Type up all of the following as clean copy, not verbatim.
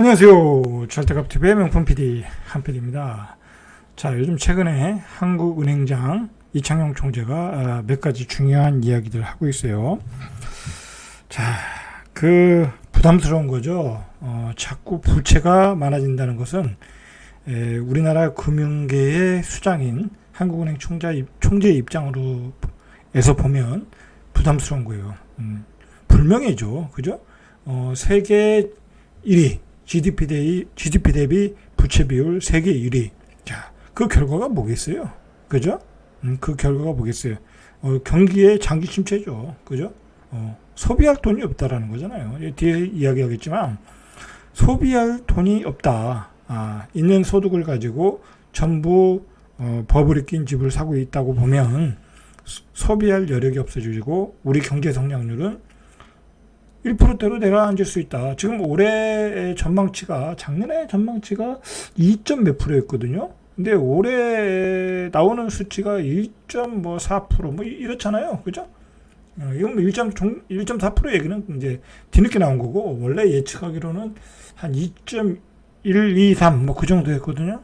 안녕하세요. 절대값TV의 명품 PD 한PD입니다. 자, 요즘 최근에 한국은행장 이창용 총재가 몇 가지 중요한 이야기들 하고 있어요. 자, 부담스러운 거죠. 자꾸 부채가 많아진다는 것은 우리나라 금융계의 수장인 한국은행 총재 입장으로에서 보면 부담스러운 거예요. 불명예죠. 그죠? 세계 1위, GDP 대비 부채 비율 세계 1위. 자, 그 결과가 뭐겠어요? 그죠? 그 결과가 뭐겠어요? 경기의 장기 침체죠. 그죠? 소비할 돈이 없다라는 거잖아요. 뒤에 이야기하겠지만, 소비할 돈이 없다. 있는 소득을 가지고 전부 버블이 낀 집을 사고 있다고 보면 소비할 여력이 없어지고 우리 경제 성장률은 1%대로 내려앉을 수 있다. 지금 올해 전망치가, 작년에 전망치가 2점 몇 프로였거든요. 근데 올해 나오는 수치가 1.4% 뭐 이렇잖아요. 그죠? 이건 1.4% 얘기는 이제 뒤늦게 나온 거고, 원래 예측하기로는 한 2.123 뭐 그 정도 였거든요.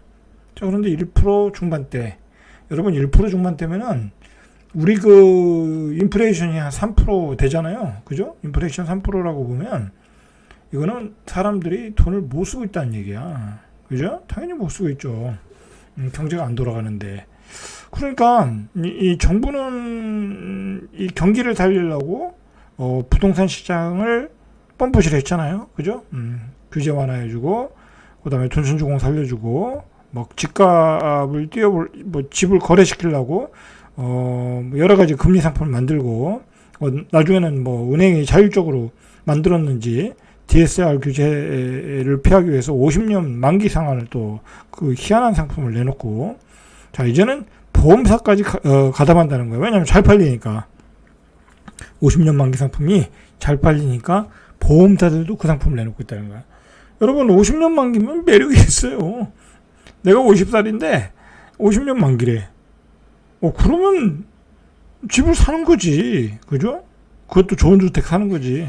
자, 그런데 1% 중반대. 여러분 1% 중반대면은 우리 인플레이션이 한 3% 되잖아요. 그죠? 인플레이션 3%라고 보면 이거는 사람들이 돈을 못 쓰고 있다는 얘기야. 그죠? 당연히 못 쓰고 있죠. 경제가 안 돌아가는데. 그러니까 이 정부는 이 경기를 살리려고 부동산 시장을 펌프질 했잖아요. 그죠? 규제 완화해주고, 그다음에 돈순주공 살려주고, 뭐 집값을 집을 거래시키려고 여러 가지 금리 상품을 만들고, 나중에는 뭐 은행이 자율적으로 만들었는지 DSR 규제를 피하기 위해서 50년 만기 상환을 또 그 희한한 상품을 내놓고, 자, 이제는 보험사까지 가담한다는 거예요. 왜냐하면 잘 팔리니까. 50년 만기 상품이 잘 팔리니까 보험사들도 그 상품을 내놓고 있다는 거야. 여러분, 50년 만기면 매력이 있어요. 내가 50살인데 50년 만기래. 그러면 집을 사는 거지. 그죠? 그것도 좋은 주택 사는 거지.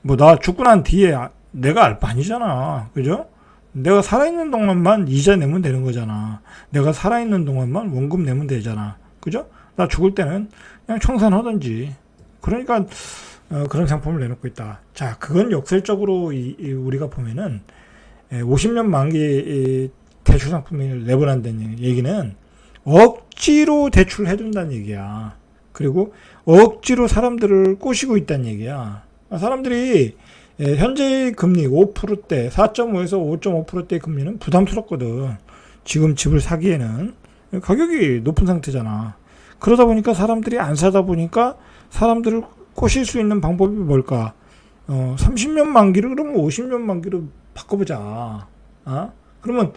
뭐, 나 죽고 난 뒤에 내가 알 바 아니잖아. 그죠? 내가 살아있는 동안만 이자 내면 되는 거잖아. 내가 살아있는 동안만 원금 내면 되잖아. 그죠? 나 죽을 때는 그냥 청산하든지. 그러니까, 그런 상품을 내놓고 있다. 자, 그건 역설적으로 우리가 보면은, 50년 만기 대출 상품을 내보낸다는 얘기는 억지로 대출해준다는 얘기야. 그리고 억지로 사람들을 꼬시고 있다는 얘기야. 사람들이 현재 금리 5%대, 4.5에서 5.5%대 금리는 부담스럽거든. 지금 집을 사기에는 가격이 높은 상태잖아. 그러다 보니까 사람들이 안 사다 보니까 사람들을 꼬실 수 있는 방법이 뭘까? 30년 만기를 그러면 50년 만기로 바꿔보자. 그러면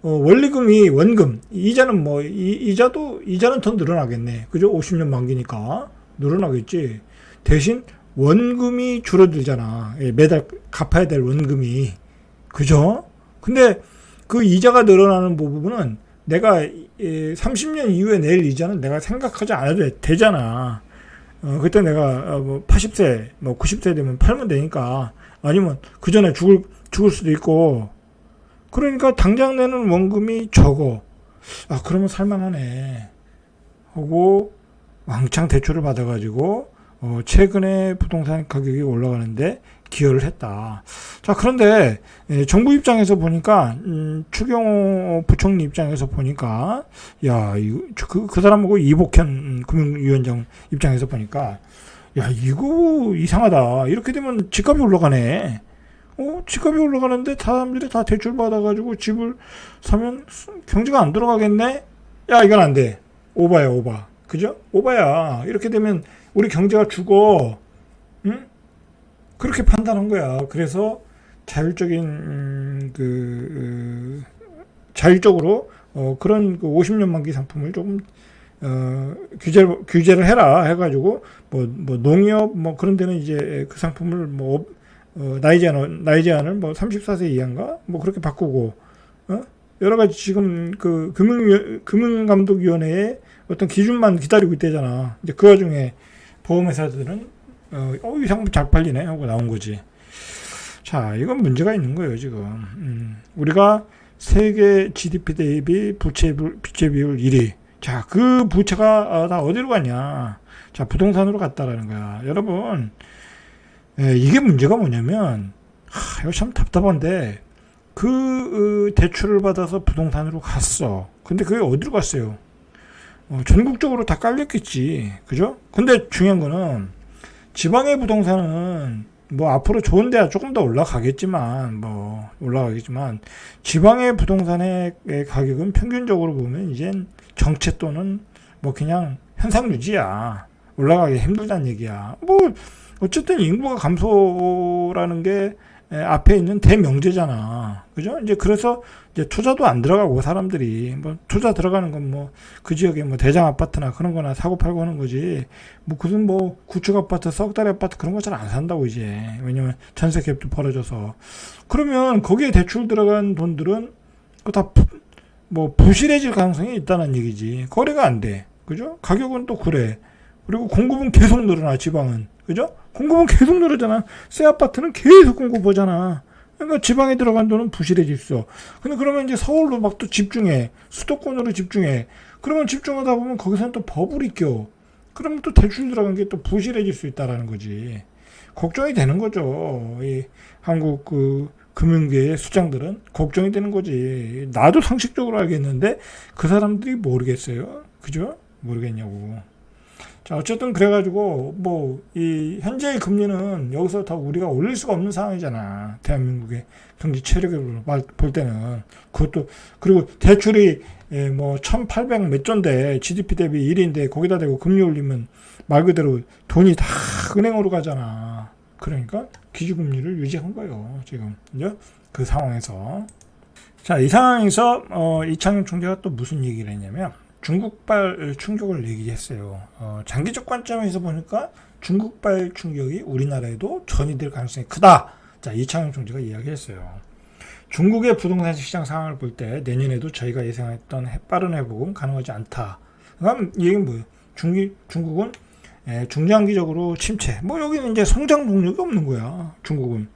원리금이 원금, 이자는 뭐, 이자는 더 늘어나겠네. 그죠? 50년 만기니까. 늘어나겠지. 대신 원금이 줄어들잖아. 매달 갚아야 될 원금이. 그죠? 근데 그 이자가 늘어나는 부분은 내가 30년 이후에 낼 이자는 내가 생각하지 않아도 되잖아. 그때 내가 80세, 90세 되면 팔면 되니까. 아니면 그 전에 죽을 수도 있고. 그러니까 당장 내는 원금이 적어. 그러면 살만하네. 하고 왕창 대출을 받아가지고 최근에 부동산 가격이 올라가는데 기여를 했다. 자, 그런데 정부 입장에서 보니까 추경호 부총리 입장에서 보니까 그 사람하고 이복현 금융위원장 입장에서 보니까 이거 이상하다. 이렇게 되면 집값이 올라가네. 집값이 올라가는데 사람들이 다 대출 받아가지고 집을 사면 경제가 안 돌아가겠네? 이건 안 돼. 오바야, 오바. 그죠? 오바야. 이렇게 되면 우리 경제가 죽어. 응? 그렇게 판단한 거야. 그래서 자율적인, 자율적으로, 그런 50년 만기 상품을 조금, 규제를 해라. 해가지고, 농협, 그런 데는 이제 그 상품을 나이 제한을 34세 이하인가? 그렇게 바꾸고, 여러 가지 지금 금융감독위원회의 어떤 기준만 기다리고 있대잖아. 이제 그 와중에 보험회사들은, 이 상품 잘 팔리네 하고 나온 거지. 자, 이건 문제가 있는 거예요, 지금. 우리가 세계 GDP 대비 부채 비율 1위. 자, 그 부채가 다 어디로 갔냐? 자, 부동산으로 갔다라는 거야. 여러분, 이게 문제가 뭐냐면, 이거 참 답답한데, 대출을 받아서 부동산으로 갔어. 근데 그게 어디로 갔어요? 전국적으로 다 깔렸겠지. 그죠? 근데 중요한 거는, 지방의 부동산은 뭐 앞으로 좋은 데야 조금 더 올라가겠지만 지방의 부동산의 가격은 평균적으로 보면 이젠 정체 또는 뭐 그냥 현상 유지야. 올라가기 힘들다는 얘기야. 뭐 어쨌든 인구가 감소라는 게 앞에 있는 대명제잖아. 그죠? 이제 그래서 이제 투자도 안 들어가고 사람들이 뭐 투자 들어가는 건 뭐 그 지역에 뭐 대장 아파트나 그런 거나 사고 팔고 하는 거지. 뭐 무슨 뭐 구축 아파트, 썩다리 아파트 그런 거 잘 안 산다고 이제. 왜냐면 전세 갭도 벌어져서. 그러면 거기에 대출 들어간 돈들은 그 다 뭐 부실해질 가능성이 있다는 얘기지. 거래가 안 돼. 그죠? 가격은 또 그래. 그리고 공급은 계속 늘어나 지방은. 그죠? 공급은 계속 늘어잖아. 새 아파트는 계속 공급하잖아. 그러니까 지방에 들어간 돈은 부실해질 수. 근데 그러면 이제 서울로 막 또 집중해. 수도권으로 집중해. 그러면 집중하다 보면 거기서는 또 버블이 껴. 그러면 또 대출 들어간 게 또 부실해질 수 있다라는 거지. 걱정이 되는 거죠. 이 한국 금융계의 수장들은 걱정이 되는 거지. 나도 상식적으로 알겠는데 그 사람들이 모르겠어요. 그죠? 모르겠냐고. 자, 어쨌든 그래가지고 뭐 이 현재의 금리는 여기서 더 우리가 올릴 수가 없는 상황이잖아. 대한민국의 경제 체력을 볼 때는. 그것도 그리고 대출이 뭐 1,800 몇 조인데 GDP 대비 1위인데 거기다 대고 금리 올리면 말 그대로 돈이 다 은행으로 가잖아. 그러니까 기준금리를 유지한 거예요. 지금 그 상황에서. 자, 이 상황에서 이창용 총재가 또 무슨 얘기를 했냐면 중국발 충격을 얘기했어요. 장기적 관점에서 보니까 중국발 충격이 우리나라에도 전이될 가능성이 크다. 자, 이창용 총재가 이야기했어요. 중국의 부동산 시장 상황을 볼 때 내년에도 저희가 예상했던 빠른 회복은 가능하지 않다. 그럼 이 얘기는 뭐예요? 중국은 중장기적으로 침체. 뭐 여기는 이제 성장 동력이 없는 거야. 중국은.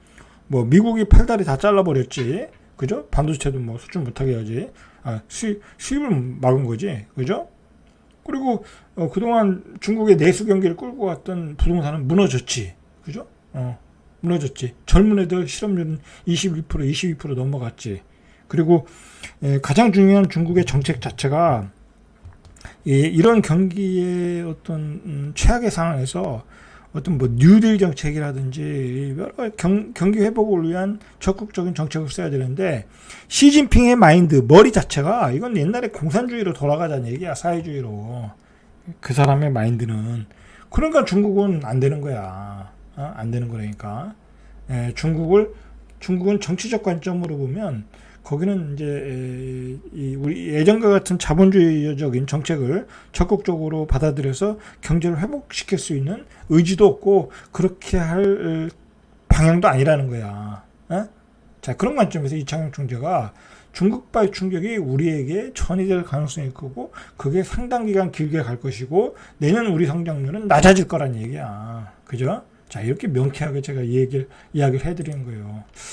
뭐 미국이 팔다리 다 잘라버렸지. 그죠? 반도체도 뭐 수출 못하게 해야지. 수입을 막은 거지. 그죠? 그리고 그동안 중국의 내수 경기를 끌고 갔던 부동산은 무너졌지. 그죠? 무너졌지. 젊은 애들 실업률은 21%, 22% 넘어갔지. 그리고 가장 중요한 중국의 정책 자체가 이런 경기의 어떤 최악의 상황에서 어떤 뭐 뉴딜 정책이라든지 여러 경기 회복을 위한 적극적인 정책을 써야 되는데 시진핑의 마인드 머리 자체가 이건 옛날에 공산주의로 돌아가자는 얘기야. 사회주의로. 그 사람의 마인드는 그러니까 중국은 안 되는 거야. 안 되는 거라니까. 중국은 정치적 관점으로 보면 거기는 이제 우리 예전과 같은 자본주의적인 정책을 적극적으로 받아들여서 경제를 회복시킬 수 있는 의지도 없고 그렇게 할 방향도 아니라는 거야. 자, 그런 관점에서 이창용 총재가 중국발 충격이 우리에게 전이될 가능성이 크고 그게 상당 기간 길게 갈 것이고 내년 우리 성장률은 낮아질 거란 얘기야. 그죠? 자, 이렇게 명쾌하게 제가 이야기를 해드리는 거예요.